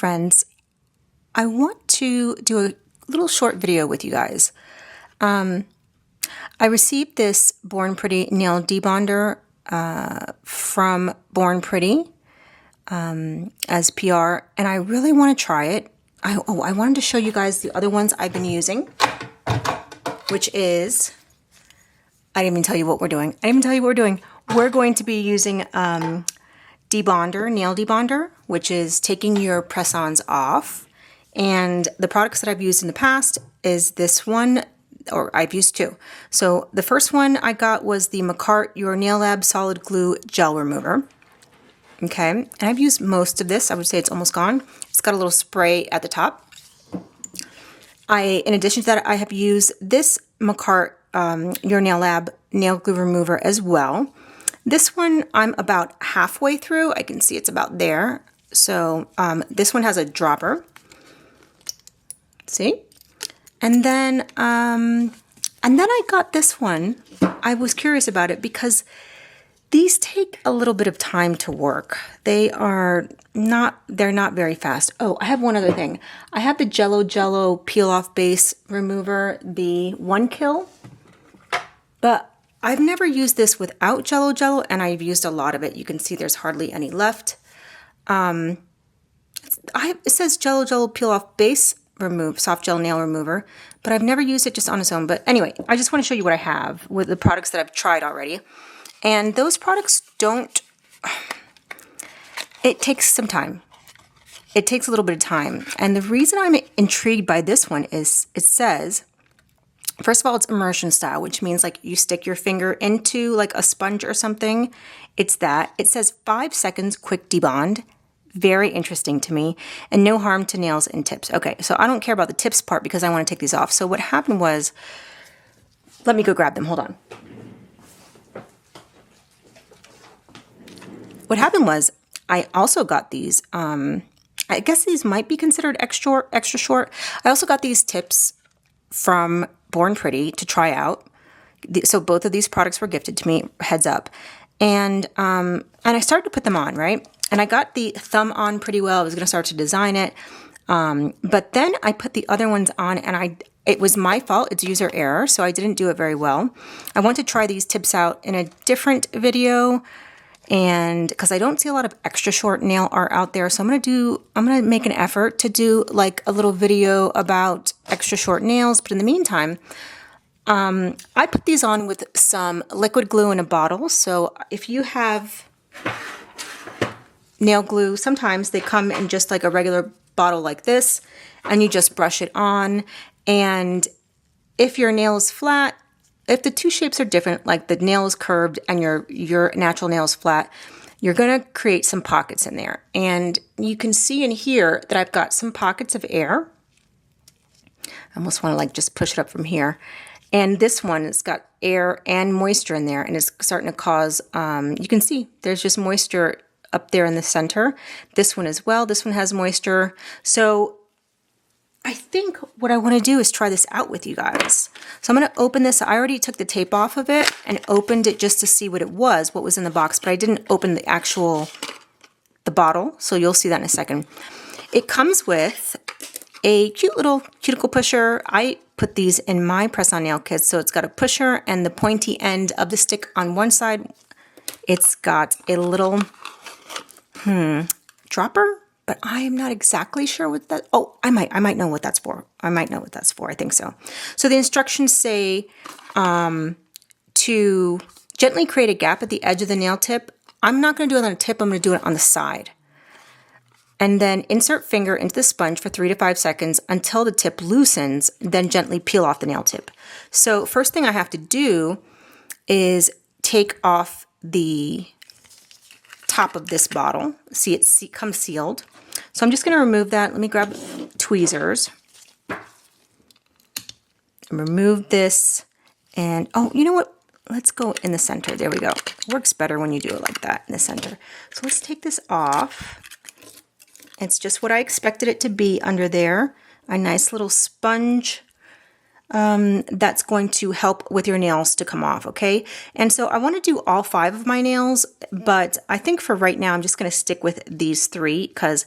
friends. I want to do a little short video with you guys. I received this Born Pretty nail debonder from Born Pretty as PR, and I really want to try it. I wanted to show you guys the other ones I've been using, which is, I didn't even tell you what we're doing. We're going to be using Debonder, nail debonder, which is taking your press-ons off. And the products that I've used in the past is this one, or I've used two. So the first one I got was the McCart Your Nail Lab Solid Glue Gel Remover. Okay, and I've used most of this. I would say it's almost gone. It's got a little spray at the top. In addition to that, I have used this McCart Your Nail Lab Nail Glue Remover as well. This one I'm about halfway through. I can see it's about there. So this one has a dropper. See? And then I got this one. I was curious about it because these take a little bit of time to work. They're not very fast. Oh, I have one other thing. I have the Jello peel off base remover, the 1 kill, but I've never used this without Jello, and I've used a lot of it. You can see there's hardly any left. It says Jello peel off base remove, soft gel nail remover, but I've never used it just on its own. But anyway, I just want to show you what I have with the products that I've tried already. And those products it takes some time. It takes a little bit of time. And the reason I'm intrigued by this one is it says, first of all, it's immersion style, which means like you stick your finger into like a sponge or something. It's that. It says 5 seconds quick debond. Very interesting to me. And no harm to nails and tips. Okay, so I don't care about the tips part because I want to take these off. So what happened was, let me go grab them. Hold on. What happened was I also got these. I guess these might be considered extra short. I also got these tips from Born Pretty to try out. So both of these products were gifted to me, heads up. And I started to put them on, right? And I got the thumb on pretty well. I was going to start to design it. But then I put the other ones on, and it was my fault. It's user error, so I didn't do it very well. I want to try these tips out in a different video, and because I don't see a lot of extra short nail art out there, so I'm gonna make an effort to do like a little video about extra short nails. But in the meantime, I put these on with some liquid glue in a bottle. So if you have nail glue, sometimes they come in just like a regular bottle like this, and you just brush it on. And if your nail is flat, if the two shapes are different, like the nail is curved and your natural nail is flat, you're gonna create some pockets in there. And you can see in here that I've got some pockets of air. I almost wanna like just push it up from here. And this one has got air and moisture in there, and it's starting to cause, you can see there's just moisture up there in the center. This one as well, this one has moisture. So I think what I want to do is try this out with you guys. So I'm going to open this. I already took the tape off of it and opened it just to see what it was, what was in the box, but I didn't open the bottle, so you'll see that in a second. It comes with a cute little cuticle pusher. I put these in my press-on nail kits, so it's got a pusher and the pointy end of the stick on one side. It's got a little dropper, but I am not exactly sure what that, oh, I might know what that's for. I think so. So the instructions say to gently create a gap at the edge of the nail tip. I'm not going to do it on the tip, I'm going to do it on the side. And then insert finger into the sponge for 3 to 5 seconds until the tip loosens, then gently peel off the nail tip. So first thing I have to do is take off the top of this bottle. See, it comes sealed. So I'm just going to remove that. Let me grab tweezers and remove this. And oh, you know what? Let's go in the center. There we go. It works better when you do it like that in the center. So let's take this off. It's just what I expected it to be under there. A nice little sponge that's going to help with your nails to come off, okay? And so I want to do all 5 of my nails, but I think for right now I'm just going to stick with these 3 because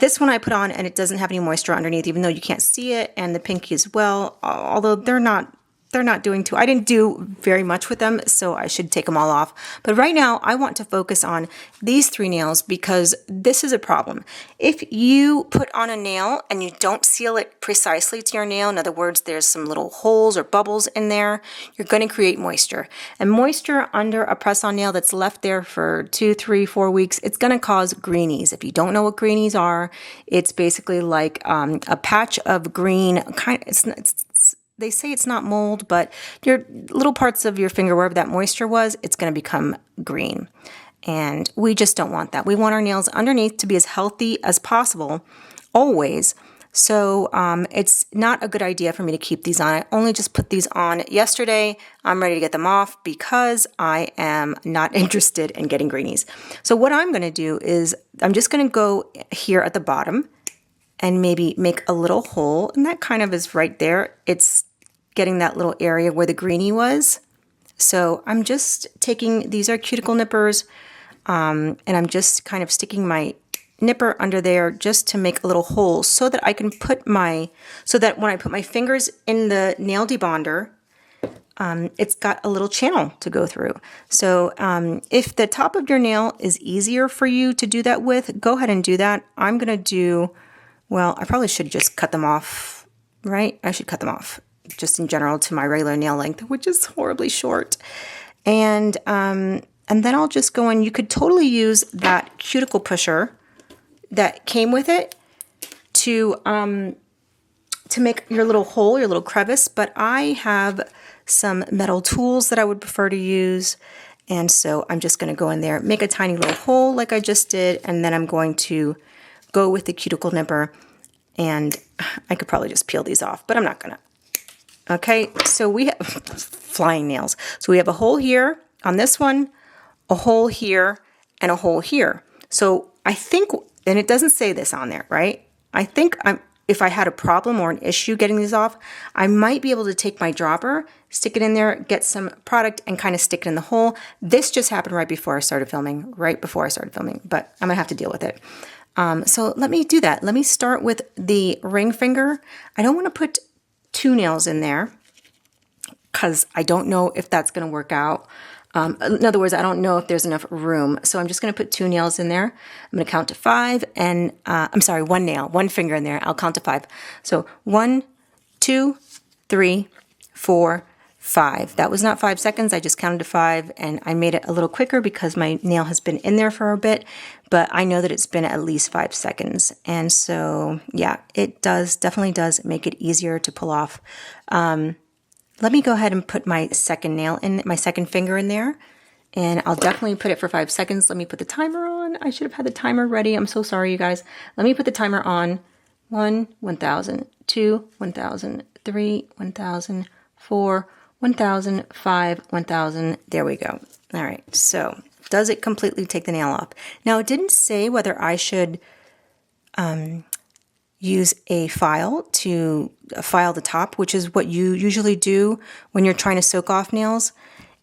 this one I put on and it doesn't have any moisture underneath, even though you can't see it, and the pinky as well, although they're not doing too, I didn't do very much with them, so I should take them all off. But right now I want to focus on these 3 nails because this is a problem. If you put on a nail and you don't seal it precisely to your nail, in other words, there's some little holes or bubbles in there, you're going to create moisture. And moisture under a press-on nail that's left there for 2, 3, 4 weeks, it's going to cause greenies. If you don't know what greenies are, it's basically like a patch of green, they say it's not mold, but your little parts of your finger, wherever that moisture was, it's going to become green. And we just don't want that. We want our nails underneath to be as healthy as possible, always. So it's not a good idea for me to keep these on. I only just put these on yesterday. I'm ready to get them off because I am not interested in getting greenies. So what I'm going to do is I'm just going to go here at the bottom and maybe make a little hole, and that kind of is right there. It's getting that little area where the greenie was. So I'm just taking, these are cuticle nippers, and I'm just kind of sticking my nipper under there just to make a little hole so that I can put so that when I put my fingers in the nail debonder, it's got a little channel to go through. So if the top of your nail is easier for you to do that with, go ahead and do that. I'm going to do, well, I probably should just cut them off, right? I should cut them off just in general to my regular nail length, which is horribly short. And then I'll just go in. You could totally use that cuticle pusher that came with it to make your little hole, your little crevice, but I have some metal tools that I would prefer to use. And so I'm just going to go in there, make a tiny little hole like I just did, and then I'm going to go with the cuticle nipper, and I could probably just peel these off, but I'm not going to. Okay, so we have flying nails. So we have a hole here on this one, a hole here, and a hole here. So I think, and it doesn't say this on there, right? I think if I had a problem or an issue getting these off, I might be able to take my dropper, stick it in there, get some product, and kind of stick it in the hole. This just happened right before I started filming, but I'm gonna have to deal with it. So let me do that. Let me start with the ring finger. I don't want to put 2 nails in there because I don't know if that's going to work out. In other words, I don't know if there's enough room. So I'm just going to put 2 nails in there. I'm going to count to 5 and, I'm sorry, 1 nail, 1 finger in there. I'll count to 5. So 1, 2, 3, 4, 5. That was not 5 seconds. I just counted to 5 and I made it a little quicker because my nail has been in there for a bit, but I know that it's been at least 5 seconds. And so, yeah, it definitely does make it easier to pull off. Let me go ahead and put my second nail in, my second finger in there, and I'll definitely put it for 5 seconds. Let me put the timer on. I should have had the timer ready. I'm so sorry, you guys. Let me put the timer on. 1, 1,000, 2, 1,000, 3, 1,000, 4, 1,000, 5, 1,000. There we go. All right. So does it completely take the nail off? Now, it didn't say whether I should use a file to file the top, which is what you usually do when you're trying to soak off nails.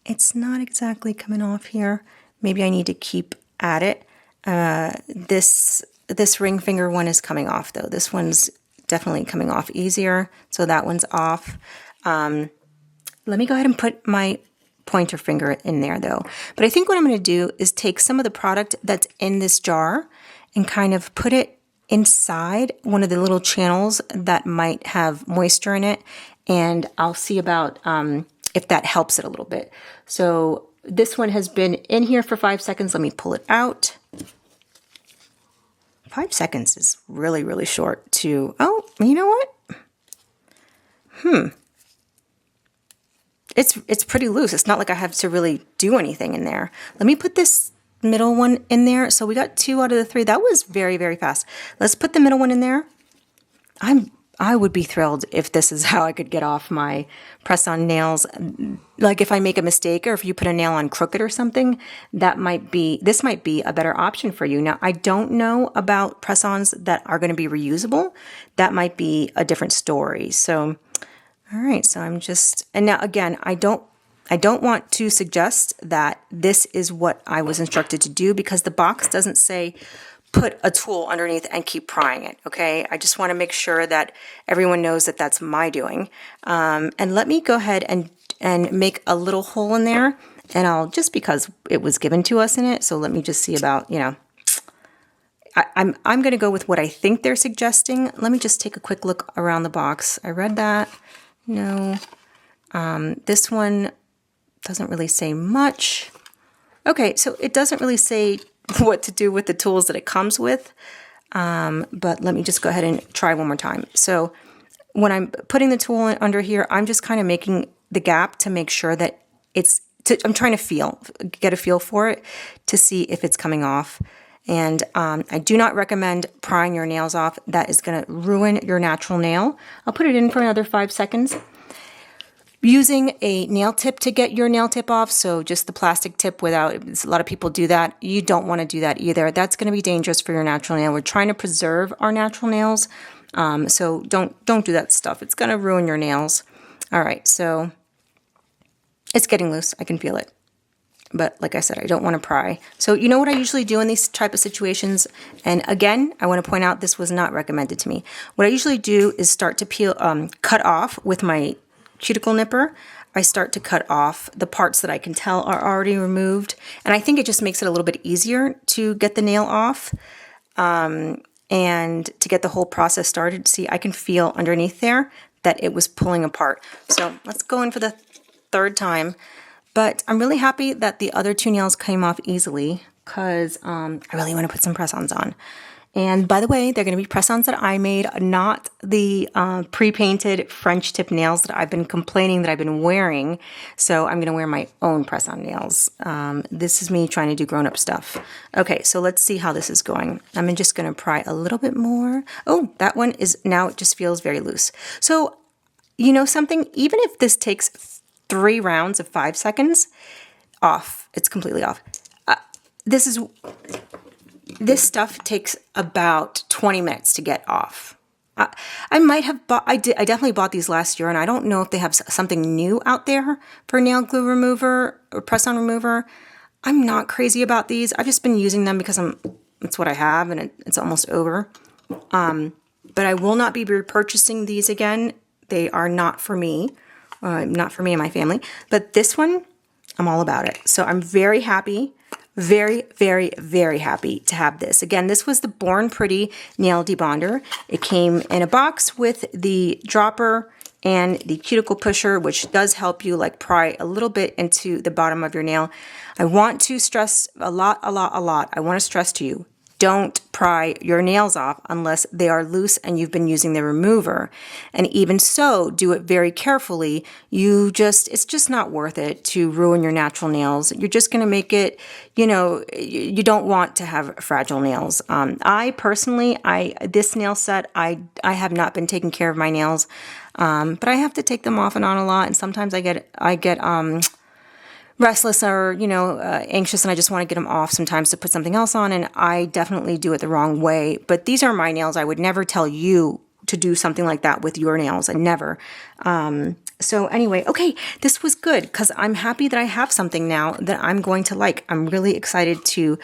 It's not exactly coming off here. Maybe I need to keep at it. This ring finger one is coming off though. This one's definitely coming off easier. So that one's off. Let me go ahead and put my pointer finger in there though. But I think what I'm going to do is take some of the product that's in this jar and kind of put it inside one of the little channels that might have moisture in it, and I'll see about if that helps it a little bit. So this one has been in here for 5 seconds. Let me pull it out. 5 seconds is really, really short to, oh, you know what? It's pretty loose. It's not like I have to really do anything in there. Let me put this middle one in there. So we got 2 out of the 3. That was very, very fast. Let's put the middle one in there. I would be thrilled if this is how I could get off my press-on nails. Like if I make a mistake or if you put a nail on crooked or something, this might be a better option for you. Now, I don't know about press-ons that are going to be reusable. That might be a different story. So All right, so I'm just, and now again, I don't want to suggest that this is what I was instructed to do, because the box doesn't say put a tool underneath and keep prying it, okay? I just want to make sure that everyone knows that that's my doing. And let me go ahead and make a little hole in there, and I'll, just because it was given to us in it, so let me just see about, you know, I'm going to go with what I think they're suggesting. Let me just take a quick look around the box. I read that. No. This one doesn't really say much. Okay, so it doesn't really say what to do with the tools that it comes with, but let me just go ahead and try one more time. So when I'm putting the tool under here, I'm just kind of making the gap to make sure that I'm trying to get a feel for it to see if it's coming off. And I do not recommend prying your nails off. That is going to ruin your natural nail. I'll put it in for another 5 seconds. Using a nail tip to get your nail tip off, so just the plastic tip without, a lot of people do that. You don't want to do that either. That's going to be dangerous for your natural nail. We're trying to preserve our natural nails, so don't do that stuff. It's going to ruin your nails. All right, so it's getting loose. I can feel it. But like I said, I don't want to pry. So you know what I usually do in these type of situations? And again, I want to point out this was not recommended to me. What I usually do is start to cut off with my cuticle nipper. I start to cut off the parts that I can tell are already removed. And I think it just makes it a little bit easier to get the nail off and to get the whole process started. See, I can feel underneath there that it was pulling apart. So let's go in for the 3rd time. But I'm really happy that the other 2 nails came off easily, because I really want to put some press-ons on. And by the way, they're going to be press-ons that I made, not the pre-painted French tip nails that I've been complaining that I've been wearing. So I'm going to wear my own press-on nails. This is me trying to do grown-up stuff. Okay, so let's see how this is going. I'm just going to pry a little bit more. Oh, that one is, now it just feels very loose. So, you know something? Even if this takes 3 rounds of 5 seconds, off. It's completely off. This stuff takes about 20 minutes to get off. I might have bought, I definitely bought these last year, and I don't know if they have something new out there for nail glue remover or press-on remover. I'm not crazy about these. I've just been using them because it's what I have, and it's almost over. But I will not be repurchasing these again. They are not for me. Not for me and my family, but this one, I'm all about it. So I'm very happy, very, very, very happy to have this. Again, this was the Born Pretty Nail Debonder. It came in a box with the dropper and the cuticle pusher, which does help you like pry a little bit into the bottom of your nail. I want to stress a lot. I want to stress to you, don't pry your nails off unless they are loose and you've been using the remover. And even so, do it very carefully. It's just not worth it to ruin your natural nails. You're just going to make it, you know, you don't want to have fragile nails. I personally, this nail set, I have not been taking care of my nails, but I have to take them off and on a lot. And sometimes I get restless or, you know, anxious, and I just want to get them off sometimes to put something else on, and I definitely do it the wrong way. But these are my nails. I would never tell you to do something like that with your nails. I never. So anyway, okay, this was good because I'm happy that I have something now that I'm going to like. I'm really excited to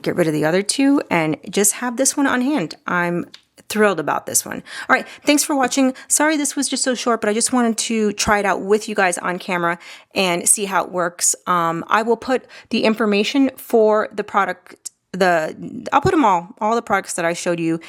get rid of the other 2 and just have this one on hand. I'm thrilled about this one. All right, thanks for watching. Sorry this was just so short, but I just wanted to try it out with you guys on camera and see how it works. I will put the information for the product, I'll put them all the products that I showed you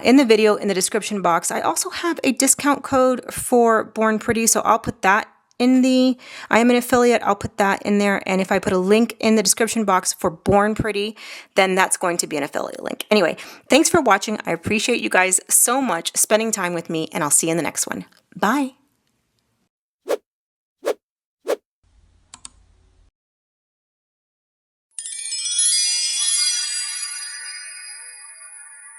in the video in the description box. I also have a discount code for Born Pretty, so I'll put that I am an affiliate, I'll put that in there, and if I put a link in the description box for Born Pretty, then that's going to be an affiliate link. Anyway, thanks for watching. I appreciate you guys so much spending time with me, and I'll see you in the next one. Bye!